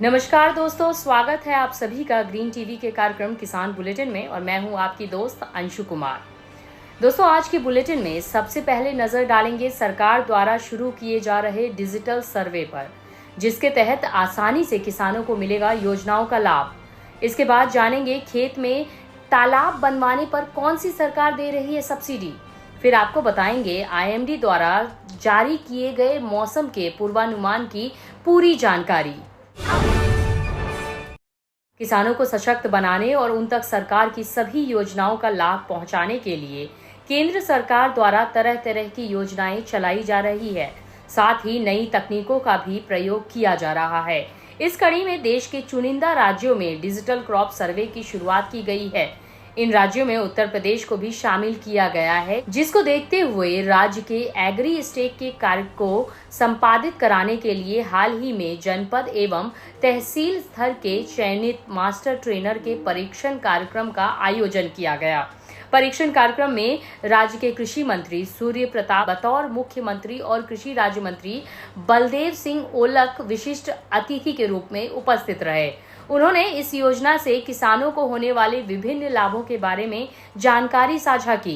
नमस्कार दोस्तों, स्वागत है आप सभी का ग्रीन टीवी के कार्यक्रम किसान बुलेटिन में और मैं हूं आपकी दोस्त अंशु कुमार। दोस्तों, आज की बुलेटिन में सबसे पहले नजर डालेंगे सरकार द्वारा शुरू किए जा रहे डिजिटल सर्वे पर, जिसके तहत आसानी से किसानों को मिलेगा योजनाओं का लाभ। इसके बाद जानेंगे खेत में तालाब बनवाने पर कौन सी सरकार दे रही है सब्सिडी। फिर आपको बताएंगे आईएमडी द्वारा जारी किए गए मौसम के पूर्वानुमान की पूरी जानकारी। किसानों को सशक्त बनाने और उन तक सरकार की सभी योजनाओं का लाभ पहुंचाने के लिए केंद्र सरकार द्वारा तरह तरह की योजनाएं चलाई जा रही है। साथ ही नई तकनीकों का भी प्रयोग किया जा रहा है। इस कड़ी में देश के चुनिंदा राज्यों में डिजिटल क्रॉप सर्वे की शुरुआत की गई है। इन राज्यों में उत्तर प्रदेश को भी शामिल किया गया है, जिसको देखते हुए राज्य के एग्री स्टेक के कार्य को संपादित कराने के लिए हाल ही में जनपद एवं तहसील स्तर के चयनित मास्टर ट्रेनर के परीक्षण कार्यक्रम का आयोजन किया गया। परीक्षण कार्यक्रम में राज्य के कृषि मंत्री सूर्य प्रताप बतौर मुख्यमंत्री और कृषि राज्य मंत्री बलदेव सिंह ओलख विशिष्ट अतिथि के रूप में उपस्थित रहे। उन्होंने इस योजना से किसानों को होने वाले विभिन्न लाभों के बारे में जानकारी साझा की।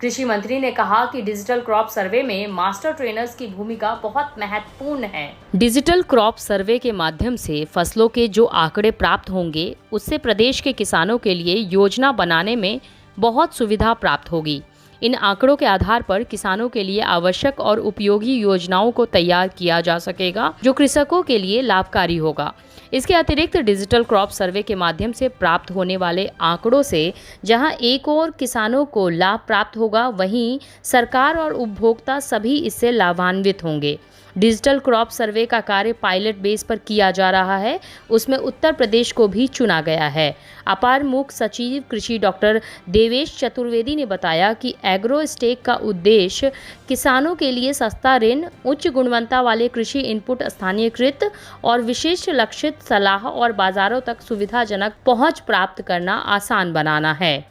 कृषि मंत्री ने कहा कि डिजिटल क्रॉप सर्वे में मास्टर ट्रेनर्स की भूमिका बहुत महत्वपूर्ण है। डिजिटल क्रॉप सर्वे के माध्यम से फसलों के जो आंकड़े प्राप्त होंगे, उससे प्रदेश के किसानों के लिए योजना बनाने में बहुत सुविधा प्राप्त होगी। इन आंकड़ों के आधार पर किसानों के लिए आवश्यक और उपयोगी योजनाओं को तैयार किया जा सकेगा, जो कृषकों के लिए लाभकारी होगा। इसके अतिरिक्त डिजिटल क्रॉप सर्वे के माध्यम से प्राप्त होने वाले आंकड़ों से जहां एक और किसानों को लाभ प्राप्त होगा, वहीं सरकार और उपभोक्ता सभी इससे लाभान्वित होंगे। डिजिटल क्रॉप सर्वे का कार्य पायलट बेस पर किया जा रहा है, उसमें उत्तर प्रदेश को भी चुना गया है। अपर मुख्य सचिव कृषि डॉक्टर देवेश चतुर्वेदी ने बताया कि एग्रो स्टेक का उद्देश्य किसानों के लिए सस्ता ऋण, उच्च गुणवत्ता वाले कृषि इनपुट, स्थानीयकृत और विशिष्ट लक्षित सलाह और बाजारों तक सुविधाजनक पहुंच प्राप्त करना आसान बनाना है।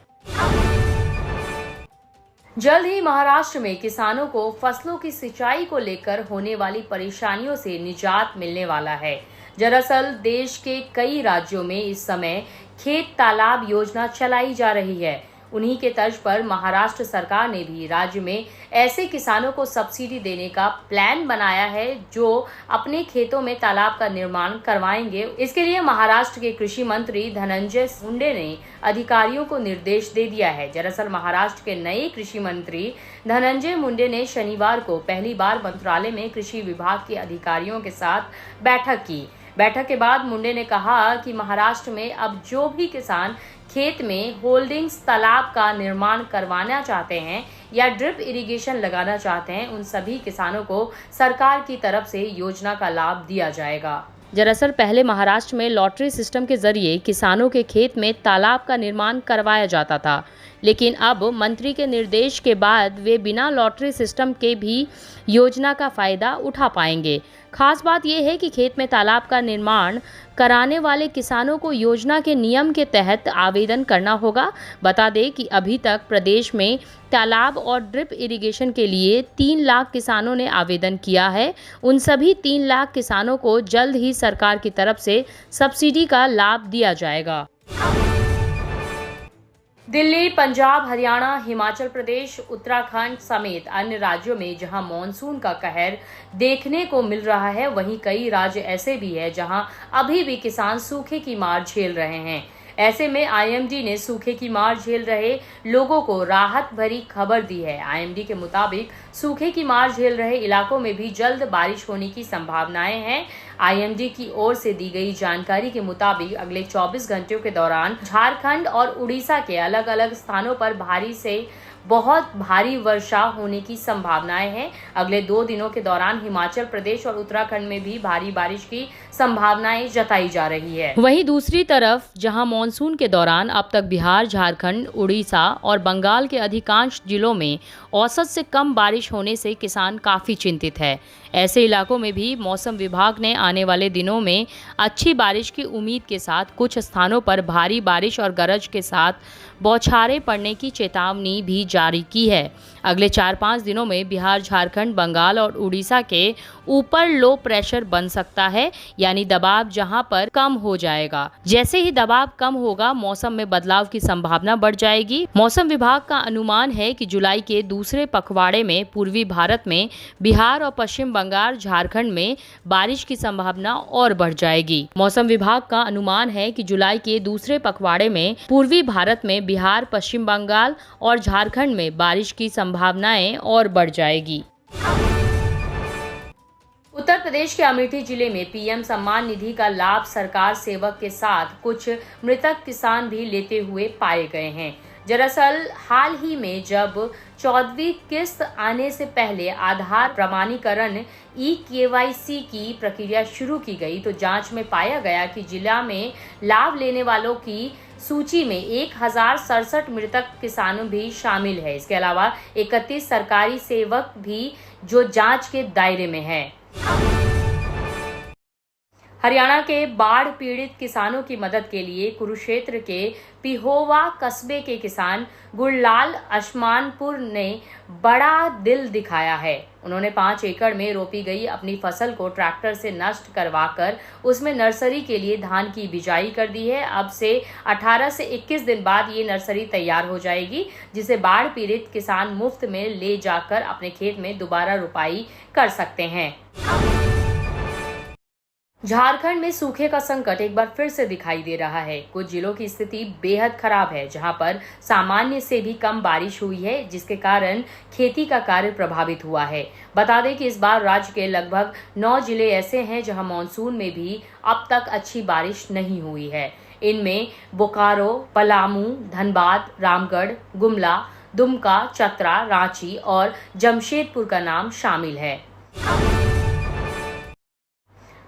जल्द ही महाराष्ट्र में किसानों को फसलों की सिंचाई को लेकर होने वाली परेशानियों से निजात मिलने वाला है। दरअसल देश के कई राज्यों में इस समय खेत तालाब योजना चलाई जा रही है। उन्हीं के तर्ज पर महाराष्ट्र सरकार ने भी राज्य में ऐसे किसानों को सब्सिडी देने का प्लान बनाया है जो अपने खेतों में तालाब का निर्माण करवाएंगे। इसके लिए महाराष्ट्र के कृषि मंत्री धनंजय मुंडे ने अधिकारियों को निर्देश दे दिया है। दरअसल महाराष्ट्र के नए कृषि मंत्री धनंजय मुंडे ने शनिवार को पहली बार मंत्रालय में कृषि विभाग के अधिकारियों के साथ बैठक की। बैठक के बाद मुंडे ने कहा कि महाराष्ट्र में अब जो भी किसान खेत में होल्डिंग्स तालाब का निर्माण करवाना चाहते हैं या ड्रिप इरिगेशन लगाना चाहते हैं, उन सभी किसानों को सरकार की तरफ से योजना का लाभ दिया जाएगा। दरअसल पहले महाराष्ट्र में लॉटरी सिस्टम के जरिए किसानों के खेत में तालाब का निर्माण करवाया जाता था, लेकिन अब मंत्री के निर्देश के बाद वे बिना लॉटरी सिस्टम के भी योजना का फायदा उठा पाएंगे। खास बात यह है कि खेत में तालाब का निर्माण कराने वाले किसानों को योजना के नियम के तहत आवेदन करना होगा। बता दें कि अभी तक प्रदेश में तालाब और ड्रिप इरिगेशन के लिए 3 लाख किसानों ने आवेदन किया है। उन सभी 3 लाख किसानों को जल्द ही सरकार की तरफ से सब्सिडी का लाभ दिया जाएगा। दिल्ली, पंजाब, हरियाणा, हिमाचल प्रदेश, उत्तराखंड समेत अन्य राज्यों में जहां मॉनसून का कहर देखने को मिल रहा है, वहीं कई राज्य ऐसे भी हैं जहां अभी भी किसान सूखे की मार झेल रहे हैं। ऐसे में आईएमडी ने सूखे की मार झेल रहे लोगों को राहत भरी खबर दी है। आईएमडी के मुताबिक सूखे की मार झेल रहे इलाकों में भी जल्द बारिश होने की संभावनाएं हैं। आईएमडी की ओर से दी गई जानकारी के मुताबिक अगले 24 घंटों के दौरान झारखंड और उड़ीसा के अलग अलग स्थानों पर भारी से बहुत भारी वर्षा होने की संभावनाएं हैं। अगले 2 दिनों के दौरान हिमाचल प्रदेश और उत्तराखंड में भी भारी बारिश की संभावनाएं जताई जा रही है। वहीं दूसरी तरफ जहां मॉनसून के दौरान अब तक बिहार, झारखंड, उड़ीसा और बंगाल के अधिकांश जिलों में औसत से कम बारिश होने से किसान काफी चिंतित है। ऐसे इलाकों में भी मौसम विभाग ने आने वाले दिनों में अच्छी बारिश की उम्मीद के साथ कुछ स्थानों पर भारी बारिश और गरज के साथ बौछारें पड़ने की चेतावनी भी जारी की है। अगले 4-5 दिनों में बिहार, झारखंड, बंगाल और उड़ीसा के ऊपर लो प्रेशर बन सकता है, यानी दबाव जहां पर कम हो जाएगा। जैसे ही दबाव कम होगा, मौसम में बदलाव की संभावना बढ़ जाएगी। मौसम विभाग का अनुमान है कि जुलाई के दूसरे पखवाड़े में पूर्वी भारत में, बिहार और पश्चिम बंगाल, झारखंड में बारिश की संभावना और बढ़ जाएगी। मौसम विभाग का अनुमान है कि जुलाई के दूसरे पखवाड़े में पूर्वी भारत में, बिहार, पश्चिम बंगाल और झारखंड में बारिश की संभावनाएं और बढ़ जाएगी। उत्तर प्रदेश के अमेठी जिले में पीएम सम्मान निधि का लाभ सरकार सेवक के साथ कुछ मृतक किसान भी लेते हुए पाए गए हैं। दरअसल हाल ही में जब 14वीं किस्त आने से पहले आधार प्रमाणीकरण ई-केवाईसी की प्रक्रिया शुरू की गई, तो जांच में पाया गया कि जिला में लाभ लेने वालों की सूची में 1067 मृतक किसानों भी शामिल है। इसके अलावा 31 सरकारी सेवक भी जो जांच के दायरे में हैं। हरियाणा के बाढ़ पीड़ित किसानों की मदद के लिए कुरुक्षेत्र के पिहोवा कस्बे के किसान गुरलाल अशमानपुर ने बड़ा दिल दिखाया है। उन्होंने 5 एकड़ में रोपी गई अपनी फसल को ट्रैक्टर से नष्ट करवाकर उसमें नर्सरी के लिए धान की बिजाई कर दी है। अब से 18 से 21 दिन बाद ये नर्सरी तैयार हो जाएगी, जिसे बाढ़ पीड़ित किसान मुफ्त में ले जाकर अपने खेत में दोबारा रुपाई कर सकते हैं। झारखंड में सूखे का संकट एक बार फिर से दिखाई दे रहा है। कुछ जिलों की स्थिति बेहद खराब है, जहां पर सामान्य से भी कम बारिश हुई है, जिसके कारण खेती का कार्य प्रभावित हुआ है। बता दें कि इस बार राज्य के लगभग 9 जिले ऐसे हैं जहां मानसून में भी अब तक अच्छी बारिश नहीं हुई है। इनमें बोकारो, पलामू, धनबाद, रामगढ़, गुमला, दुमका, चतरा, रांची और जमशेदपुर का नाम शामिल है।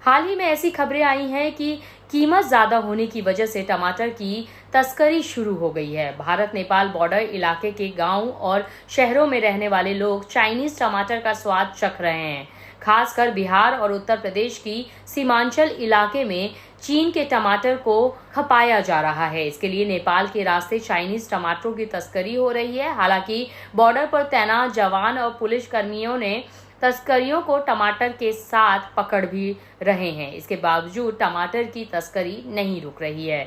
हाल ही में ऐसी खबरें आई हैं कि कीमत ज्यादा होने की वजह से टमाटर की तस्करी शुरू हो गई है। भारत नेपाल बॉर्डर इलाके के गांव और शहरों में रहने वाले लोग चाइनीज टमाटर का स्वाद चख रहे हैं। खासकर बिहार और उत्तर प्रदेश की सीमांचल इलाके में चीन के टमाटर को खपाया जा रहा है। इसके लिए नेपाल के रास्ते चाइनीज टमाटरों की तस्करी हो रही है। हालांकि बॉर्डर पर तैनात जवान और पुलिस कर्मियों ने तस्करियों को टमाटर के साथ पकड़ भी रहे हैं। इसके बावजूद टमाटर की तस्करी नहीं रुक रही है।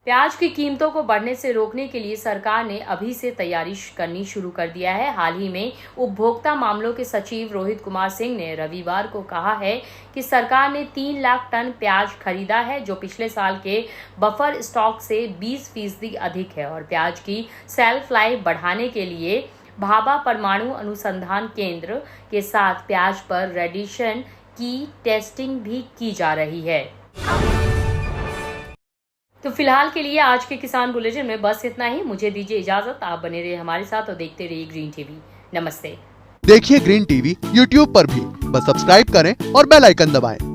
प्याज की कीमतों को बढ़ने से रोकने के लिए सरकार ने अभी से तैयारी करनी शुरू कर दिया है। हाल ही में उपभोक्ता मामलों के सचिव रोहित कुमार सिंह ने रविवार को कहा है कि सरकार ने 3 लाख टन प्याज खरीदा है, जो पिछले साल के बफर स्टॉक से 20% अधिक है। और प्याज की सेल्फ लाइफ बढ़ाने के लिए भाभा परमाणु अनुसंधान केंद्र के साथ प्याज पर रेडिएशन की टेस्टिंग भी की जा रही है। तो फिलहाल के लिए आज के किसान बुलेटिन में बस इतना ही। मुझे दीजिए इजाजत। आप बने रहिए हमारे साथ और देखते रहिए ग्रीन टीवी। नमस्ते। देखिए ग्रीन टीवी यूट्यूब पर भी, बस सब्सक्राइब करें और बेल आइकन दबाएं।